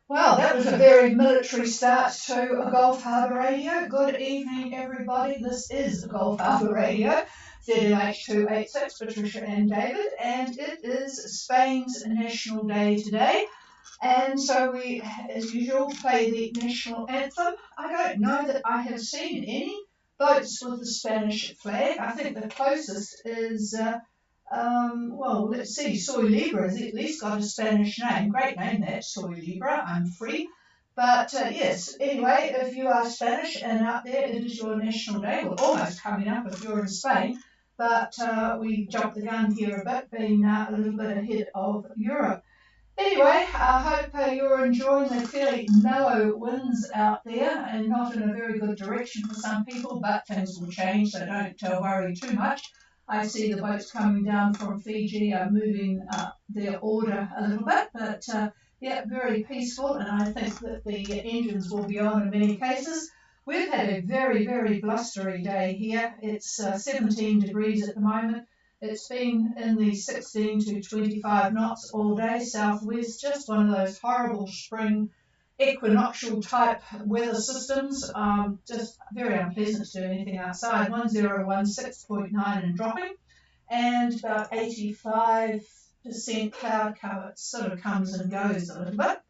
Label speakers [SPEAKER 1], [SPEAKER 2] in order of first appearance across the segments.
[SPEAKER 1] Well, that was a very military start to a Gulf Harbour Radio. Good evening, everybody. This is Gulf Harbour Radio, ZMH286, Patricia and David, and it is Spain's National Day today. And so we, as usual, play the national anthem. I don't know that I have seen any boats with the Spanish flag. I think the closest is well, let's see, Soy Libre has at least got a Spanish name. Great name that, Soy Libre. I'm free. But yes, anyway, if you are Spanish and out there, it is your national day. We're almost coming up if you're in Spain. But we jumped the gun here a bit, being a little bit ahead of Europe. Anyway, I hope you're enjoying the fairly mellow winds out there and not in a very good direction for some people, but things will change, so don't worry too much. I see the boats coming down from Fiji are moving their order a little bit, but yeah, very peaceful, and I think that the engines will be on in many cases. We've had a very, very blustery day here. It's 17 degrees at the moment. It's been in the 16 to 25 knots all day, southwest, just one of those horrible spring equinoctial type weather systems, just very unpleasant to do anything outside. 1016.9 and dropping, and about 85% cloud cover. It sort of comes and goes a little bit.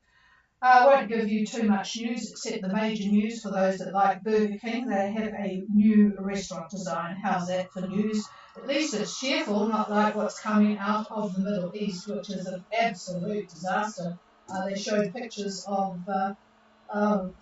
[SPEAKER 1] I won't give you too much news except the major news for those that like Burger King. They have a new restaurant design. How's that for news? At least it's cheerful, not like what's coming out of the Middle East, which is an absolute disaster. They showed pictures of Netanyahu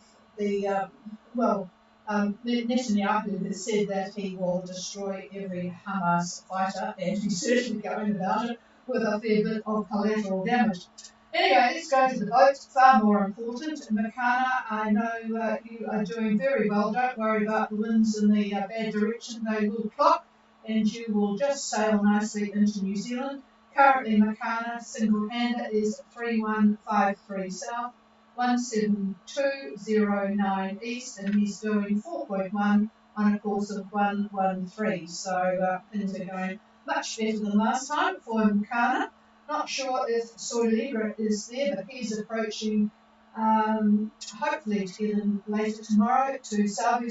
[SPEAKER 1] has said that he will destroy every Hamas fighter, and he's certainly going about it with a fair bit of collateral damage. Anyway, let's go to the boats. Far more important. Makana, I know you are doing very well. Don't worry about the winds in the bad direction. They will clock, and you will just sail nicely into New Zealand. Currently, Makana single-hander is 3153 south, 17209 east, and he's doing 4.1 on a course of 113. So things are going much better than last time for Makana. Not sure if Soy Libre is there, but he's approaching, hopefully to get in later tomorrow to Savu.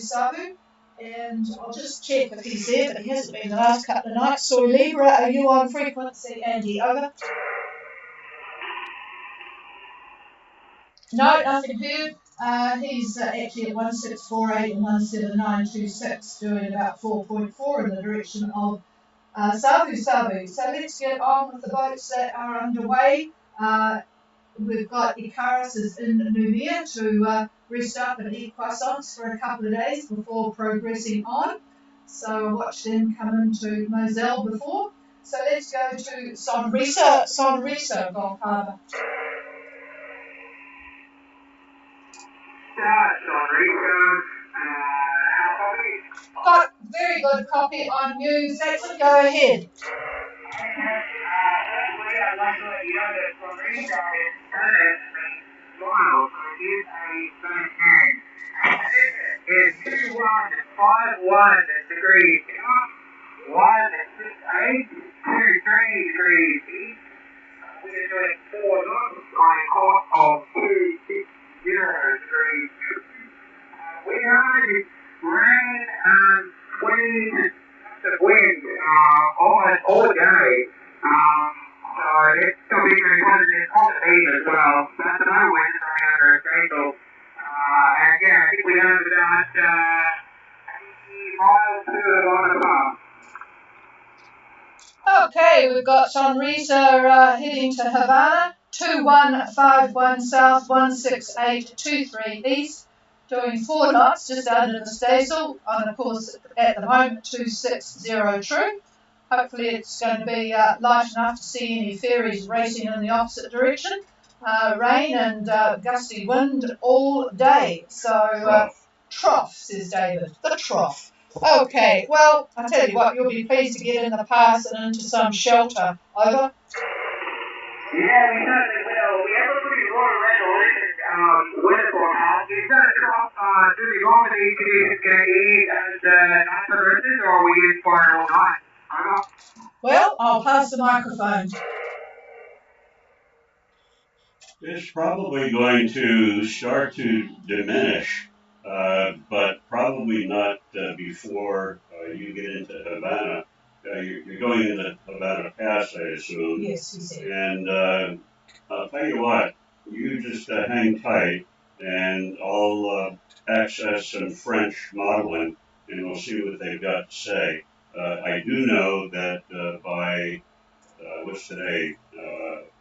[SPEAKER 1] And I'll just check if he's there, but he hasn't been the last couple of nights. Soy Libre, are you on frequency? Andy, over. No, nothing here. He's actually at 1648 and 17926, doing about 4.4 in the direction of Savu. So let's get on with the boats that are underway. We've got Icarus is in Nubia to rest up and eat croissants for a couple of days before progressing on. So I watched them come into Moselle before. So let's go to Sonrisa, Gulf Harbour.
[SPEAKER 2] Sonrisa,
[SPEAKER 1] Got very good copy on you. Saxon, go ahead.
[SPEAKER 2] I'd like to let you know that Sonrisa is Spanish, means smile, so it is a Spanish name. It's 2151 degrees south, 168, 23 degrees east. We are doing 4 knots on a course of 260 degrees. We had rain and wind almost all day. So it's still being recorded on the beach as well. So that's another wind coming under a gable. And yeah, I think we have about 80 miles to on the bar.
[SPEAKER 1] Okay, we've got Sonrisa heading to Havana, 2151 south, 16823 east, doing 4 knots just under the staysail on a course at the moment 260 true. Hopefully it's going to be light enough to see any ferries racing in the opposite direction. Rain and gusty wind all day. So trough, says David, the trough. Okay, well, I tell you what, you'll be pleased to get in the pass and into some shelter. Over.
[SPEAKER 2] Yeah, we certainly will. We have a pretty low resolution weather forecast. Is that a trough to the northern conditions going to ease as night progresses, or are we in for it all night?
[SPEAKER 1] Well, I'll pass the microphone.
[SPEAKER 3] It's probably going to start to diminish, but probably not before you get into Havana. You're going into Havana Pass, I assume.
[SPEAKER 1] Yes, he said.
[SPEAKER 3] And I'll tell you what, you just hang tight, and I'll access some French modeling, and we'll see what they've got to say. I do know that by what's today?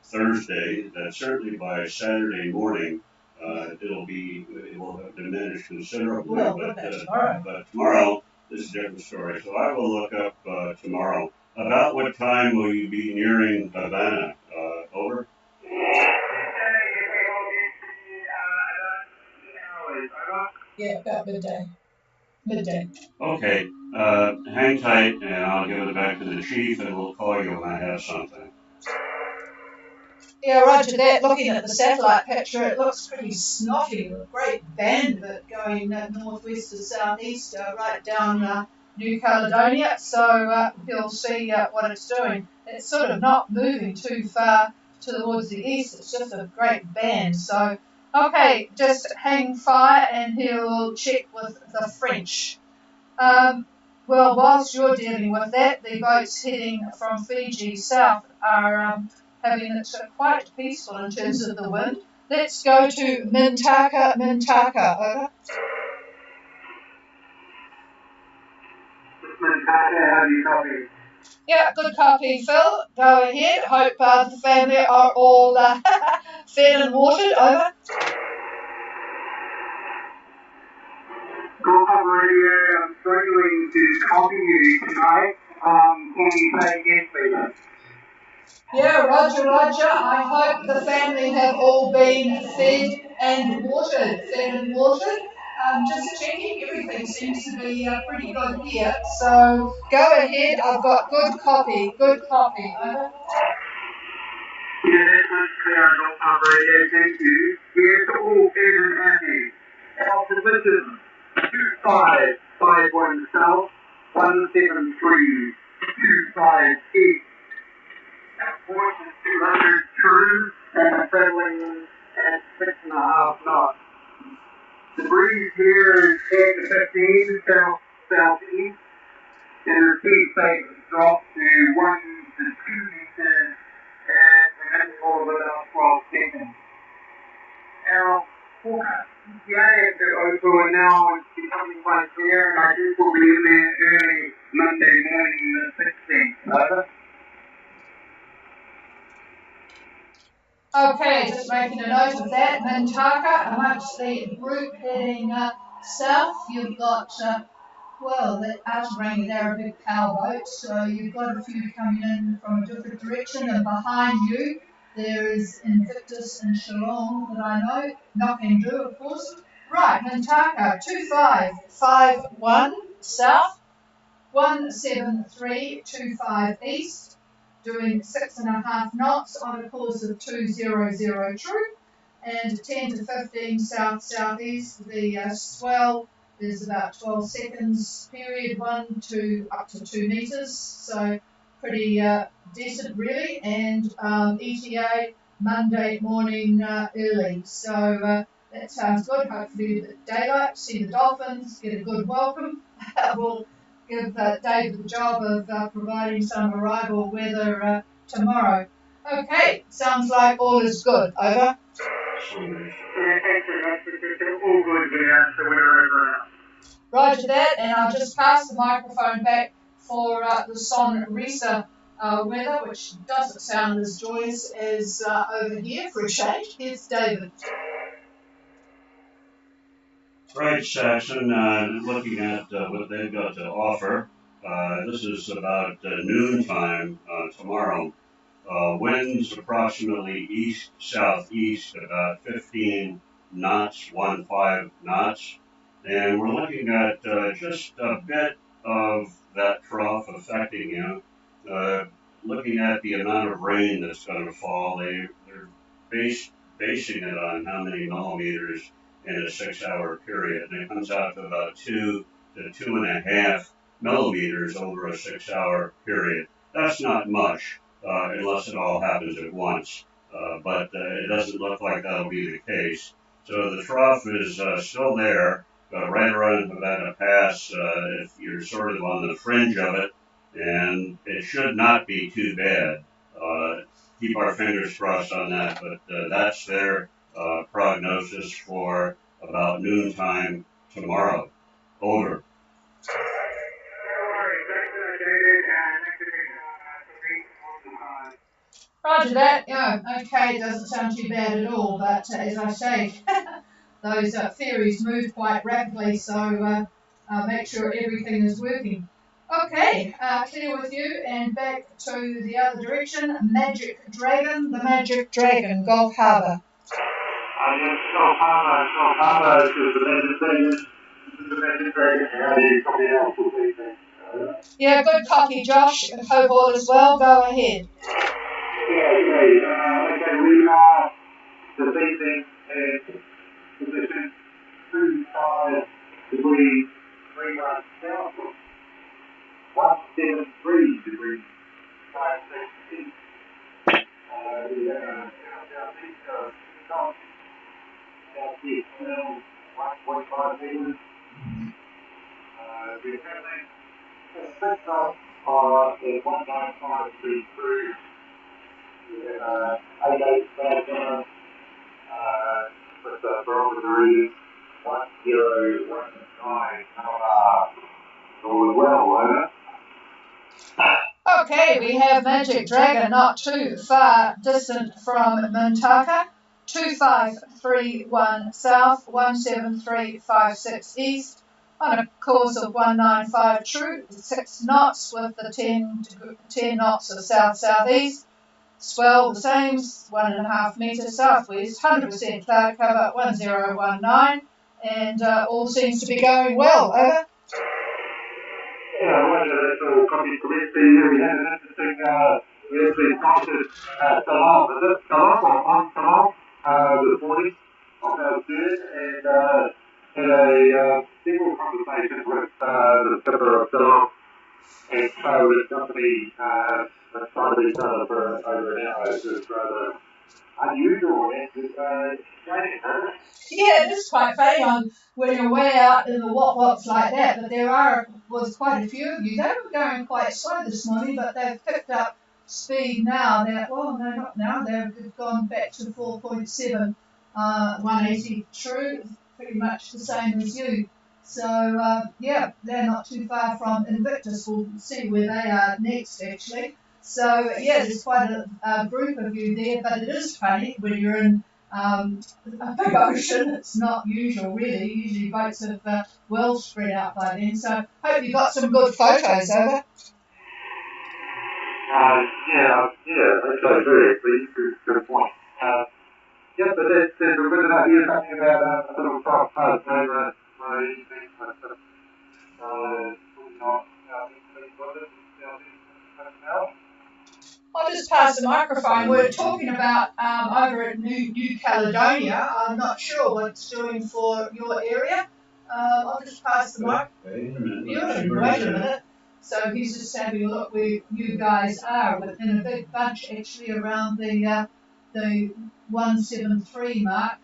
[SPEAKER 3] Thursday. That certainly by Saturday morning, it will have diminished considerably.
[SPEAKER 1] Well, what about tomorrow?
[SPEAKER 3] But tomorrow is a different story. So I will look up tomorrow. About what time will you be nearing Havana? Over.
[SPEAKER 1] Yeah, about midday. Midday.
[SPEAKER 3] Okay. Hang tight, and I'll give it back to the chief, and we'll call you when I have something.
[SPEAKER 1] Yeah, roger that. Looking at the satellite picture, it looks pretty snotty with a great band of it going northwest to southeast, right down New Caledonia. So you'll see what it's doing. It's sort of not moving too far towards the east. It's just a great band. So, okay, just hang fire and he'll check with the French. Well, whilst you're dealing with that, the boats heading from Fiji south are having it quite peaceful in terms of the wind. Let's go to Mintaka, over.
[SPEAKER 2] How do you copy?
[SPEAKER 1] Yeah, good copy, Phil. Go ahead. Hope the family are all fed and watered, over.
[SPEAKER 2] Golf Harbour Radio, I'm struggling to copy you tonight. Can you say again, please?
[SPEAKER 1] Yeah, roger, roger. I hope the family have all been fed and watered. Just checking, everything seems to be pretty good here. So go ahead. I've got good copy. Over.
[SPEAKER 2] Yeah, that's much clear on Golf Harbour Radio, thank you. Yes, all fed and happy. Our position 2551 south, 173 25 east. Force is 200 true and traveling at 6.5 knots. The breeze here is 10 to 15 south-southeast, and the sea phase drops to 1 to 2 meters at an interval of about 12 seconds. Our forecast ETA to Oto now is becoming quite clear, and I think we'll be in there early Monday morning, the 16th. Over.
[SPEAKER 1] Okay, just making a note of that. Mintaka, amongst the group heading south, you've got, the Outerang, they're a big powerboat, so you've got a few coming in from a different direction, and behind you there is Invictus and Shillong that I know, Nokendu, of course. Right, Mintaka, 2551 south, 17325 east, doing 6.5 knots on a course of 200 true, and 10 to 15 south-southeast. The swell is about 12 seconds period, 1 to up to 2 meters, so pretty decent really, and ETA Monday morning early, so that sounds good. Hopefully the daylight, see the dolphins, get a good welcome. We'll give David the job of providing some arrival weather tomorrow. Okay, sounds like all is good. Over.
[SPEAKER 2] All good here, so we're over now.
[SPEAKER 1] Roger that, and I'll just pass the microphone back for the Sonrisa weather, which doesn't sound as joyous as over here for a change. Here's David.
[SPEAKER 3] Right, Saxon, looking at what they've got to offer, this is about noontime tomorrow. Winds approximately east-southeast, about 15 knots, 15 knots. And we're looking at just a bit of that trough affecting you. Looking at the amount of rain that's going to fall, they're basing it on how many millimeters in a 6-hour period, and it comes out to about 2 to 2.5 millimeters over a 6-hour period. That's not much unless it all happens at once. but it doesn't look like that'll be the case. So the trough is still there, right around Havana Pass if you're sort of on the fringe of it, and it should not be too bad. Keep our fingers crossed on that, but that's their prognosis for about noontime tomorrow. Over.
[SPEAKER 1] Roger that. Yeah, okay, it doesn't sound too bad at all, but as I say, those ferries move quite rapidly, so make sure everything is working. Okay, clear with you, and back to the other direction. Magic Dragon, the Magic Dragon, Gulf Harbour.
[SPEAKER 2] Yes, Gulf Harbour is the Magic Dragon. How do you copy out for these?
[SPEAKER 1] Yeah, good copy, Josh. Hope all is well. Go ahead.
[SPEAKER 2] Okay, we are this evening in position 25 degrees 31 south, 173 degrees 56 east. We are southeast of Scotland, southeast now 145 meters. We're currently six knots at 19533. We have 88 bad down with the barometer reading 1019. All well, over.
[SPEAKER 1] Okay, we have Magic Dragon not too far distant from Mintaka. 2531 south, 17356 east, on a course of 195 true, 6 knots with the 10 knots of south-southeast. Swell the same, 1.5 metres southwest, 100% cloud cover, 1019, and all seems to be going well. Over.
[SPEAKER 2] Yeah, Roger, that's all copy correctly. We had an interesting, we actually spotted Salon, is it Salon or on Salon, this morning on our third, and had a several conversations with the skipper of Salon and so the company inside each other for over an hour. It was rather unusual and exciting, huh?
[SPEAKER 1] Yeah, it is quite funny on when you're way out in the what-what's like that, but was quite a few of you. They were going quite slow this morning, but they've picked up speed now. No, not now. They've gone back to 4.7, 180 true, pretty much the same as you. So, yeah, they're not too far from Invictus. We'll see where they are next, actually. So, yeah, there's quite a group of you there, but it is funny when you're in a big ocean. It's not usual, really. Usually boats have well spread out by then. So, hope you got some good photos, over.
[SPEAKER 2] Okay, very good point. Yeah, but there's a bit of idea talking about a little soft post over my evening, but not now.
[SPEAKER 1] I'll just pass the microphone. We're talking about over at New Caledonia. I'm not sure what it's doing for your area. I'll just pass the mic. Wait a minute. So he's just having a look where you guys are within a big bunch actually around the 173 mark.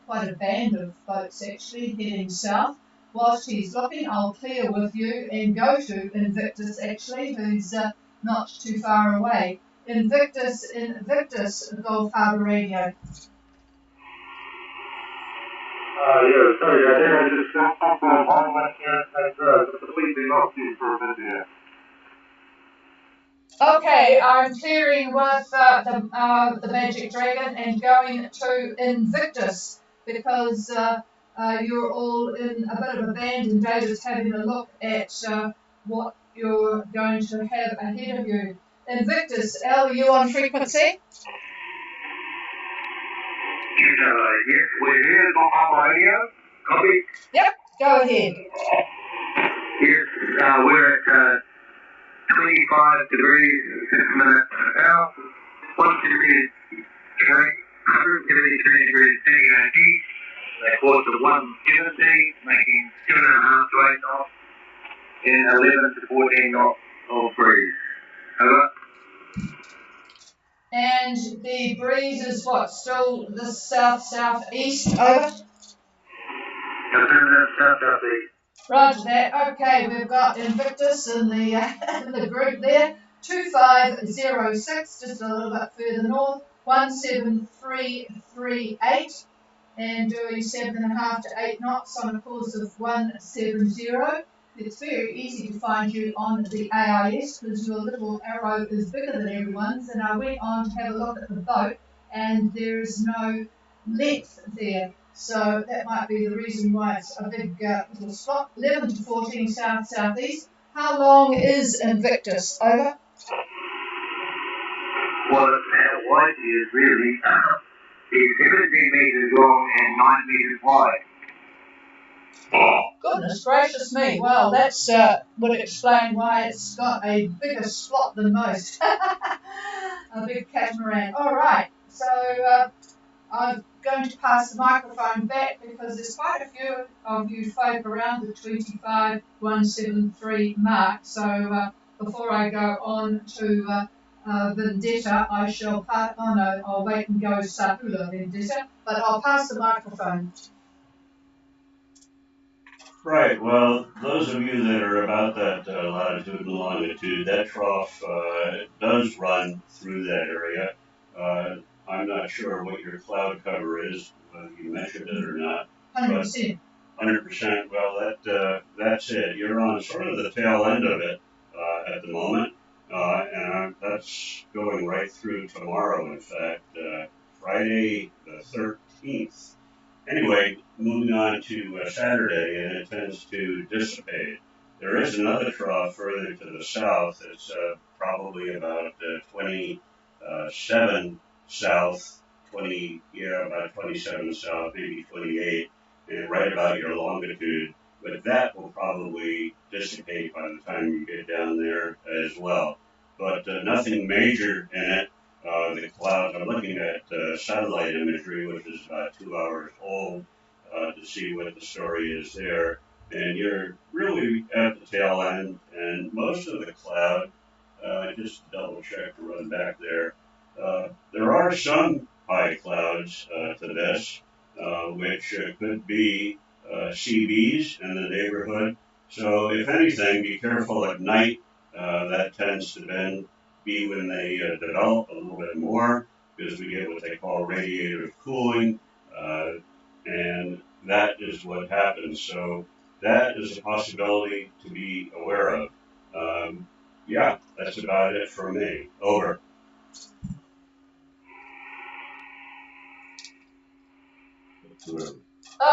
[SPEAKER 1] Quite a band of boats actually heading south. Whilst he's looking, I'll clear with you and go to Invictus actually, who's not too far away. Invictus, Gulf Harbour Radio.
[SPEAKER 2] Sorry, I think I just got off the line left here and completely lost you for a minute here.
[SPEAKER 1] Okay, I'm clearing with the Magic Dragon and going to Invictus because you're all in a bit of a band and David's having a look at what you're going to have ahead of you. Invictus, Al, are you on frequency?
[SPEAKER 2] Yes, we're here at Harbour Radio. Copy?
[SPEAKER 1] Yep, go ahead.
[SPEAKER 2] Yes, we're at 25 degrees, 6 minutes south, 173 degrees centigrade. They course of 170, making 7.5 to 8 knots, and 11 to 14 knots of breeze. Over.
[SPEAKER 1] And the breeze is what? Still the south-southeast? Over?
[SPEAKER 2] Southeast.
[SPEAKER 1] Roger that. Okay, we've got Invictus in the in the group there. 2506, just a little bit further north. 17338, and doing 7.5 to 8 knots on a course of 170. It's very easy to find you on the AIS because your little arrow is bigger than everyone's. And I went on to have a look at the boat, and there is no length there. So that might be the reason why it's a big little spot. 11 to 14 south-southeast. How long is Invictus? Over?
[SPEAKER 2] Well, that wide is really, it's 17 meters long and 9 meters wide.
[SPEAKER 1] Goodness gracious me. Well, that's would explain why it's got a bigger slot than most. A big catamaran. All right. So I'm going to pass the microphone back because there's quite a few of you folk around the 25173 mark. So before I go on to Vendetta, I shall pass. Oh no, I'll wait and go Sahula Vendetta, but I'll pass the microphone.
[SPEAKER 3] Right. Well, those of you that are about that latitude and longitude, that trough does run through that area. I'm not sure what your cloud cover is, whether you measured it or not.
[SPEAKER 1] 100%.
[SPEAKER 3] 100%. Well, that's it. You're on sort of the tail end of it at the moment, and that's going right through tomorrow. In fact, Friday the 13th. Anyway, moving on to Saturday, and it tends to dissipate. There is another trough further to the south. It's probably about 27 south, about 27 south, maybe 28, and right about your longitude. But that will probably dissipate by the time you get down there as well. But nothing major in it. The clouds, I'm looking at satellite imagery, which is about 2 hours old, to see what the story is there. And you're really at the tail end, and most of the cloud, just double check to run back there, there are some high clouds to this, which could be CBs in the neighborhood. So if anything, be careful at night. That tends to then be when they develop a little bit more, because we get what they call radiative cooling, and that is what happens. So that is a possibility to be aware of. Yeah, that's about it for me. Over.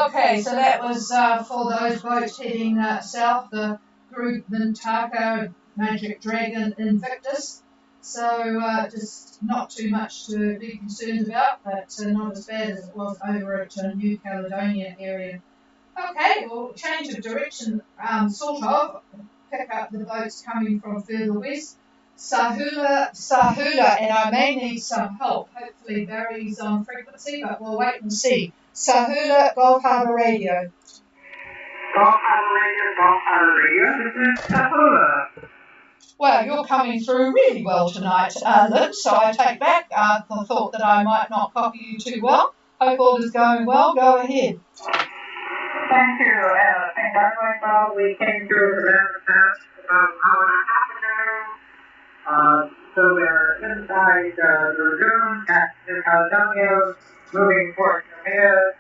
[SPEAKER 1] Okay, so that was for those boats heading south, the group Mintaka, Magic Dragon, Invictus. So just not too much to be concerned about, but not as bad as it was over at New Caledonia area. Okay, well, change of direction, sort of. Pick up the boats coming from further west. Sahula, and I may need some help. Hopefully Barry's on frequency, but we'll wait and see. Sahula, Gulf Harbour Radio.
[SPEAKER 2] Gulf Harbour Radio, this is Sahula.
[SPEAKER 1] Well, you're coming through really well tonight, Lynn, so I take back the thought that I might not copy you too well. Hope all is going well. Go ahead.
[SPEAKER 2] Thank you. Things are going well. We came through around the past about an hour and a half ago. So we're inside the lagoon at New Caledonia, moving towards Bermuda.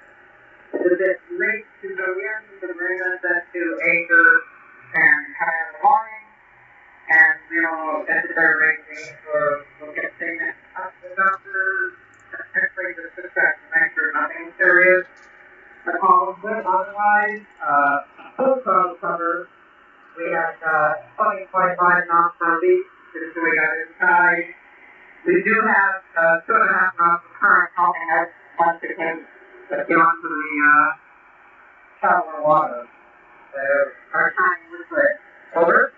[SPEAKER 2] It's a bit late to go in. The marina set to anchor and higher in the morning. And we'll get to their racing, or we'll get statements up to the doctors, actually just to check to make sure nothing serious. But otherwise, full cloud cover. We had 20.5 knots southeast, just so we got inside. We do have 2.5 knots of current helping us once we get onto the shallower water. Our timing was good. Over.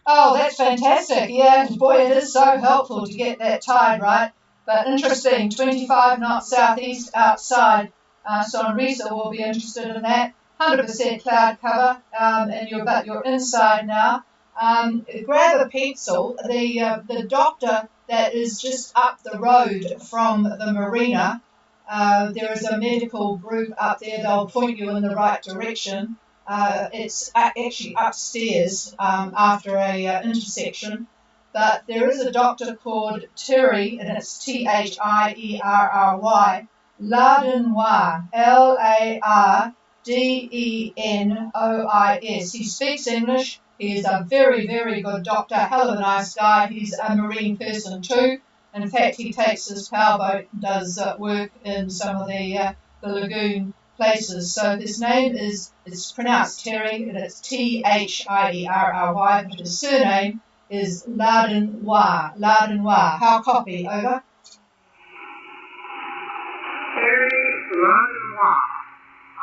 [SPEAKER 1] Oh, that's fantastic. Yeah, boy, it is so helpful to get that tide right. But interesting, 25 knots southeast outside. So Risa will be interested in that. 100% cloud cover, and you're inside now. Grab a pencil. The doctor that is just up the road from the marina. There is a medical group up there. They'll point you in the right direction. It's actually upstairs after a intersection. But there is a doctor called Terry, and it's Thierry, Lardenois, Lardenois. He speaks English. He is a very, very good doctor, hell of a nice guy. He's a marine person too. In fact, he takes his powerboat and does work in some of the lagoon places. So his name it's pronounced Terry, and it's Thierry, but his surname is Lardenois. Lardenois. How copy? Over.
[SPEAKER 2] Terry Lardenois.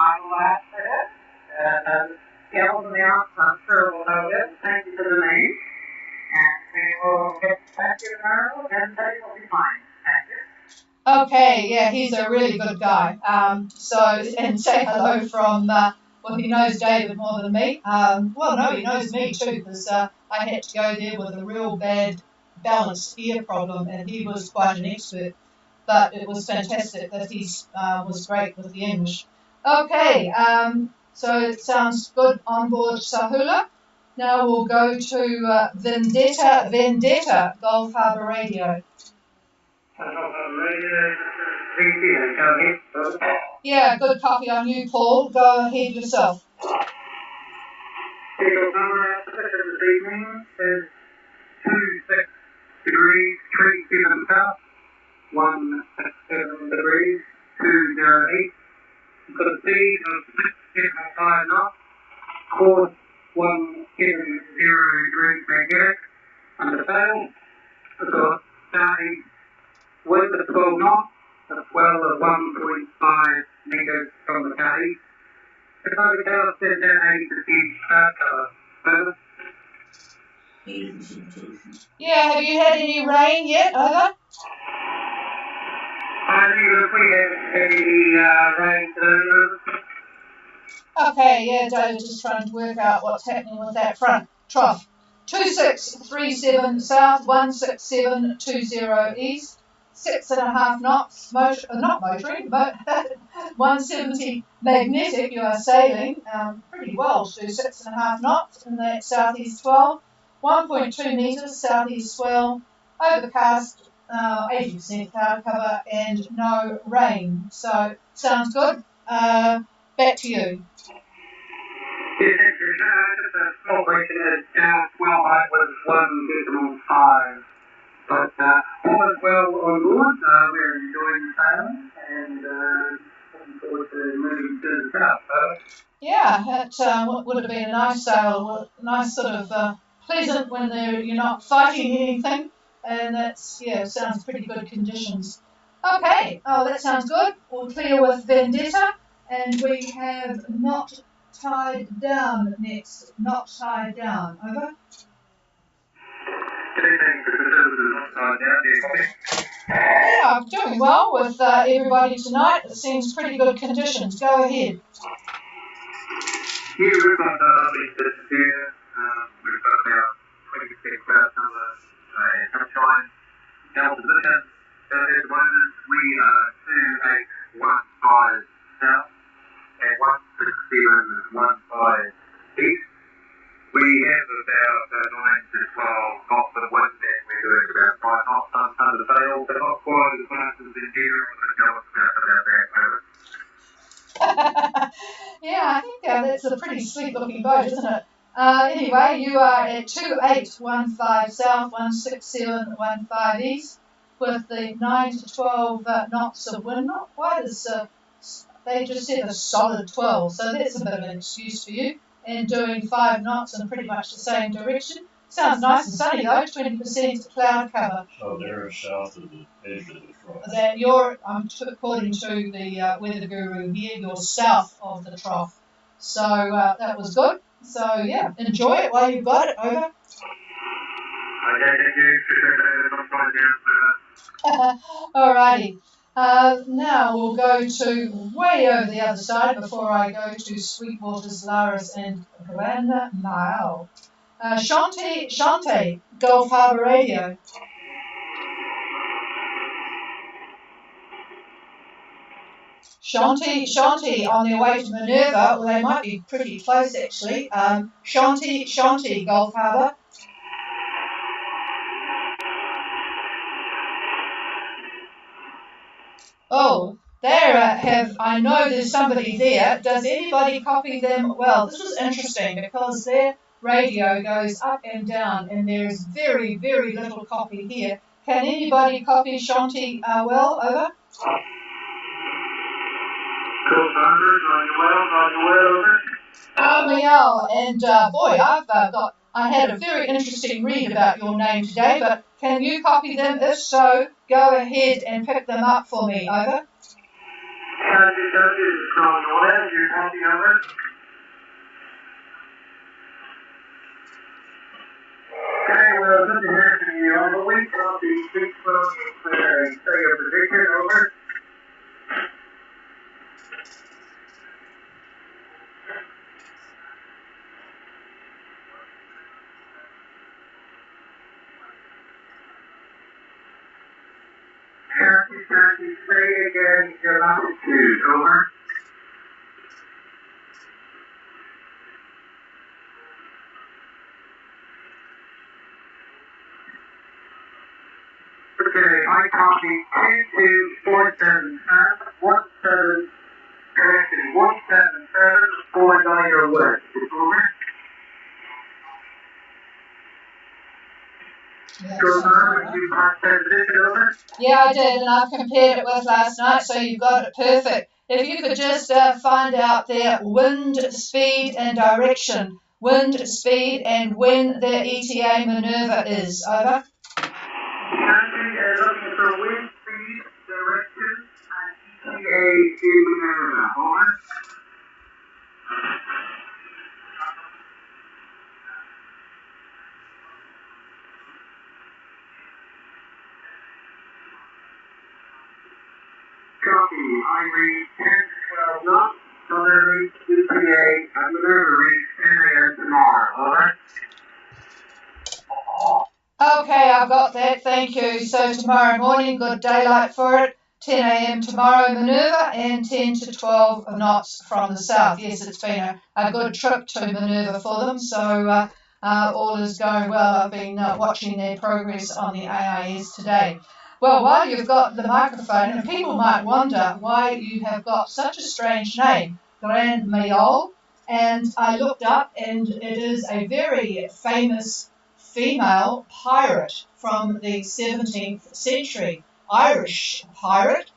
[SPEAKER 2] I will ask for it. Scales and the ounce, I'm sure we'll know it. Thank you for the name. And we will get back to you tomorrow, and they will be fine. Thank you.
[SPEAKER 1] Okay, yeah, he's a really good guy. And say hello from, he knows David more than me. No, he knows me too, because I had to go there with a real bad balanced ear problem, and he was quite an expert. But it was fantastic that he was great with the English. Okay, so it sounds good on board Sahula. Now we'll go to Vendetta, Gulf Harbour Radio. Yeah, good copy on you, Paul. Go ahead yourself.
[SPEAKER 2] Eagle Summer temperature this evening is 26 degrees, 37 south, 167 degrees, 208. Got a speed of 6.5 knots, course 170 degrees magnetic, under sail. We've got starting wind at 12 knots, a swell of 1.5 metres from the southeast. If I could tell us that 80% cover. Over.
[SPEAKER 3] 80%.
[SPEAKER 1] Yeah, have you had any rain yet? Over.
[SPEAKER 2] I think if we have any rain today.
[SPEAKER 1] Okay, yeah, David's just trying to work out what's happening with that front trough. 2637 south, 16720 east, 6.5 knots, not motoring, but 170 magnetic, you are sailing pretty well to do 6.5 knots in that southeast swell, 1.2 metres southeast swell, overcast, 80% cloud cover, and no rain. So, sounds good. Back to you.
[SPEAKER 2] Yes, just a small question. Swell height was 1.5. But all is well on board. We're enjoying the sailing and looking forward to moving to the south.
[SPEAKER 1] Yeah, it would have been a nice sail, nice sort of pleasant when you're not fighting anything, and sounds pretty good conditions. Okay, that sounds good. We'll clear with Vendetta, and we have Not Tied Down next. Not Tied Down. Over. Yeah, I'm doing well with everybody tonight. It seems pretty good conditions. Go ahead.
[SPEAKER 2] Yeah, we've got this here. We've got about 26 cloud cover, sunshine. Our position at the moment, we are 2815 south and 16715 east. We have about 9 to 12 knots of wind, and we're doing about 5 knots under the sail, but not quite as fast as in general. I'm going to go about that.
[SPEAKER 1] Yeah, I think that's a pretty sweet looking boat, isn't it? Anyway, you are at 2815 south, 16715 east, with the 9 to 12 knots of wind. Not quite as, they just said a solid 12, so that's a bit of an excuse for you. And doing 5 knots in pretty much the same direction. Sounds nice and sunny though, 20% cloud cover.
[SPEAKER 3] So they're south of the edge of the trough.
[SPEAKER 1] According to the weather guru here, you're south of the trough. So that was good. So yeah, enjoy it while you've got it. Over. Alrighty. Now we'll go to way over the other side before I go to Sweetwater's, Laris and Grand Mile. Shante, Gulf Harbour Radio. Shanti on their way to Minerva. Well, they might be pretty close actually. Shanti, Gulf Harbour. Oh, I know there's somebody there. Does anybody copy them? Well, this was interesting because their radio goes up and down and there's very, very little copy here. Can anybody copy Shanti well? Over? Miel, and boy, I had a very interesting read about your name today, but can you copy them? If so, go ahead and pick them up for me. Over.
[SPEAKER 2] Okay, well, good to hear from you. On the week of the 612 clear and say your prediction, over. Kathy, say again your latitude, over. Okay, I copy 2247 17, correction, 177 49 west, over.
[SPEAKER 1] Yeah, I did, and I've compared it with last night, so you've got it perfect. If you could just find out their wind speed and direction, wind speed and when their ETA Minerva is. Over.
[SPEAKER 2] Looking for wind speed, direction, and ETA to Minerva, over. Copy. I read 10 to 12 knots. Southern reach ETA and Minerva reach 10 a.m. tomorrow. Over.
[SPEAKER 1] Okay, I've got that. Thank you. So tomorrow morning, good daylight for it. 10 a.m. tomorrow, Minerva, and 10 to 12 knots from the south. Yes, it's been a good trip to Minerva for them, so all is going well. I've been watching their progress on the AIS today. Well, while you've got the microphone, and people might wonder why you have got such a strange name, Grand Mayol, and I looked up, and it is a very famous female pirate from the 17th century, Irish pirate.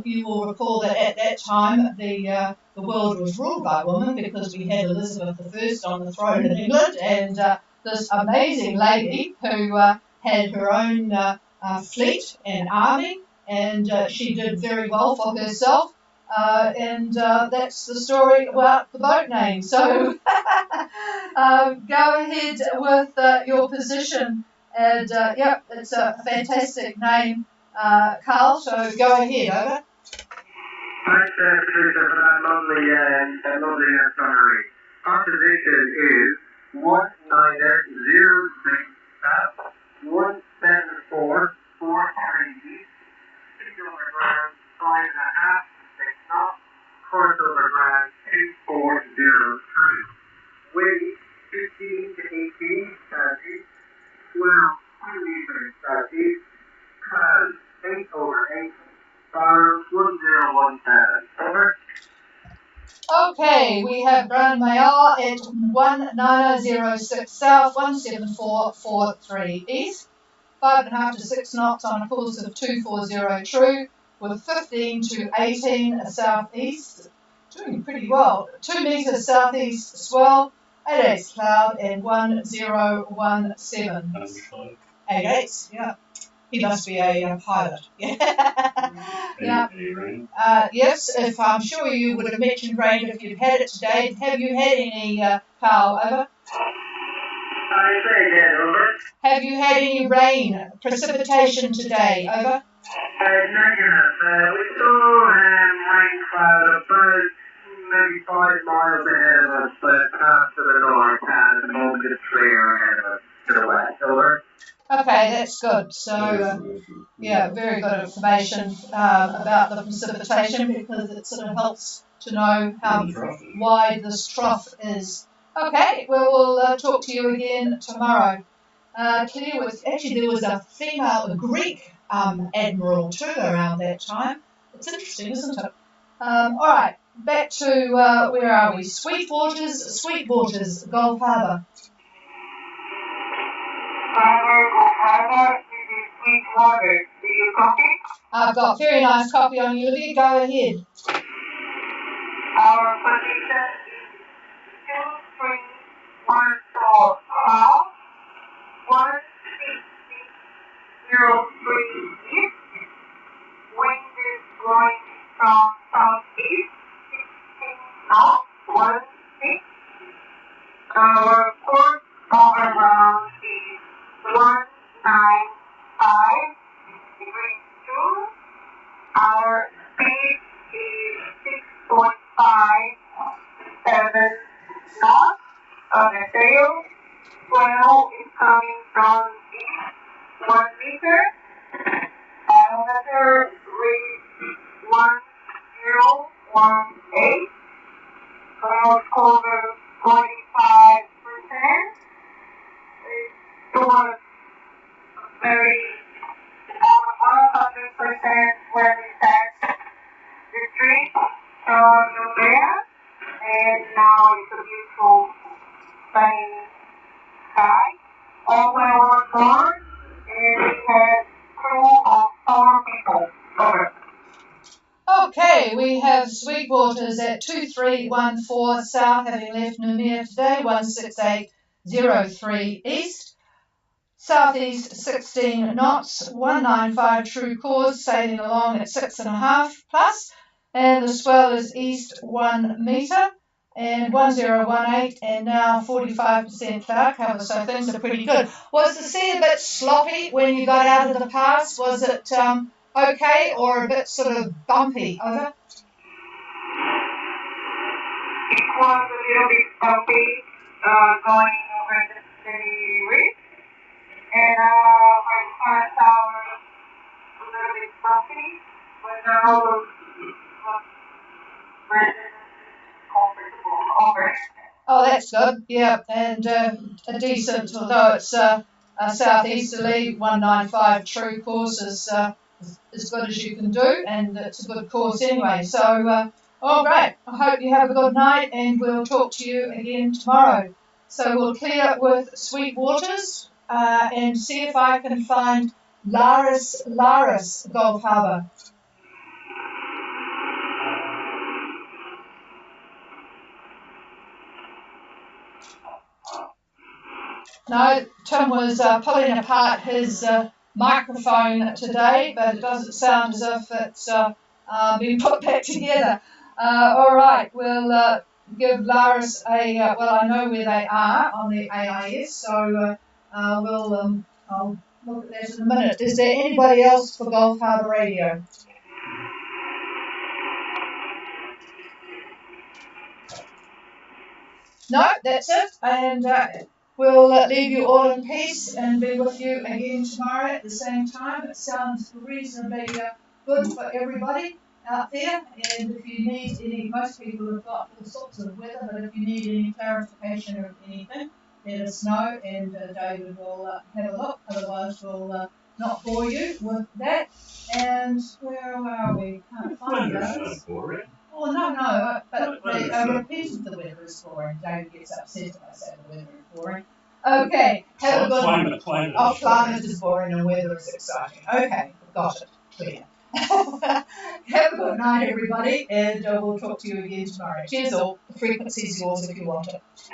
[SPEAKER 1] You will recall that at that time the world was ruled by women because we had Elizabeth I on the throne in England, and this amazing lady who had her own fleet and army, and she did very well for herself. And that's the story about the boat name. So go ahead with your position. And yep, it's a fantastic name, Carl. So go ahead, over.
[SPEAKER 2] Thanks, Patricia, for that lovely summary. Our position is 1906 south, 174 43 east, speed over ground 5.5 to 6 knots, course over ground 2403. Wind 15 to 18 southeast, swell 2 meters southeast, clouds 8 over 8, fire 1017. Over.
[SPEAKER 1] Okay, we have Grand Mayal at 1906 south, 17443 east, 5.5 to 6 knots on a course of 240 true, with 15 to 18 southeast, doing pretty well. 2 meters southeast swell, 88 cloud, and 1017. 88, yeah. He must be a pilot. Yeah. Yes, if I'm sure you would have mentioned rain if you'd had it today. Have you had any, Carl, over?
[SPEAKER 2] Say again, over.
[SPEAKER 1] Have you had any rain, precipitation today, over?
[SPEAKER 2] Negative. We saw rain cloud about maybe 5 miles ahead of us, but past to the north, and the moment it's clear ahead of us to the west. Over.
[SPEAKER 1] Okay, that's good. So, yeah, very good information about the precipitation because it sort of helps to know how wide this trough is. Okay, well, we'll talk to you again tomorrow. Clear with, actually, there was a female Greek admiral too around that time. It's interesting, isn't it? All right, back to where are we? Sweetwaters, Gulf Harbour.
[SPEAKER 2] Harbour, this is Sweetwater. Do you copy?
[SPEAKER 1] I've got very nice copy on you. Olivia, go ahead.
[SPEAKER 2] Our position is 2314 south, 16003 east. Wind is blowing from southeast, 16 knots, 16. Our course around is 195.2. Our speed is 6.57 knots on the sail. Swell is coming from east 1 meter. Diameter reads 1018. Cloud cover 45%. It was very 100% when we passed the street on the there. And now it's a beautiful sunny sky. All went on board and we had crew of 4 people. Over.
[SPEAKER 1] Okay, we have Sweetwaters at 2314 south, having left Noumea today, 16803 east. Southeast 16 knots, 195 true course, sailing along at 6.5 plus, and the swell is east 1 metre and 1018, and now 45% cloud cover, so things are pretty good. Was the sea a bit sloppy when you got out of the pass? Was it okay or a bit sort of bumpy? Over?
[SPEAKER 2] It was a little bit bumpy going over the city reef. And my first hour a little bit bumpy, but now very comfortable over.
[SPEAKER 1] Oh, that's good. Yeah, and a decent, although it's a southeasterly 195 true course is as good as you can do, and it's a good course anyway. So, all right. I hope you have a good night, and we'll talk to you again tomorrow. So we'll clear with Sweetwaters and see if I can find Laris Gulf Harbour. No, Tim was pulling apart his microphone today, but it doesn't sound as if it's been put back together. All right, we'll give Laris a, well, I know where they are on the AIS, so I'll look at that in a minute. Is there anybody else for Gulf Harbour Radio? No, that's it, and we'll leave you all in peace and be with you again tomorrow at the same time. It sounds reasonably good for everybody out there, and if you need any, most people have got all sorts of weather, but if you need any clarification or anything, let us know, and David will have a look. Otherwise, we'll not bore you with that. And where are we? Can't find those. Oh, no, but I repeated the weather is boring. David gets upset if I say the weather is boring. Okay, have a good
[SPEAKER 3] climate.
[SPEAKER 1] Oh, climate is boring and weather is exciting. Okay, got it. Clear. Have a good night, everybody, and we'll talk to you again tomorrow. Cheers all. The frequency is yours if you want it.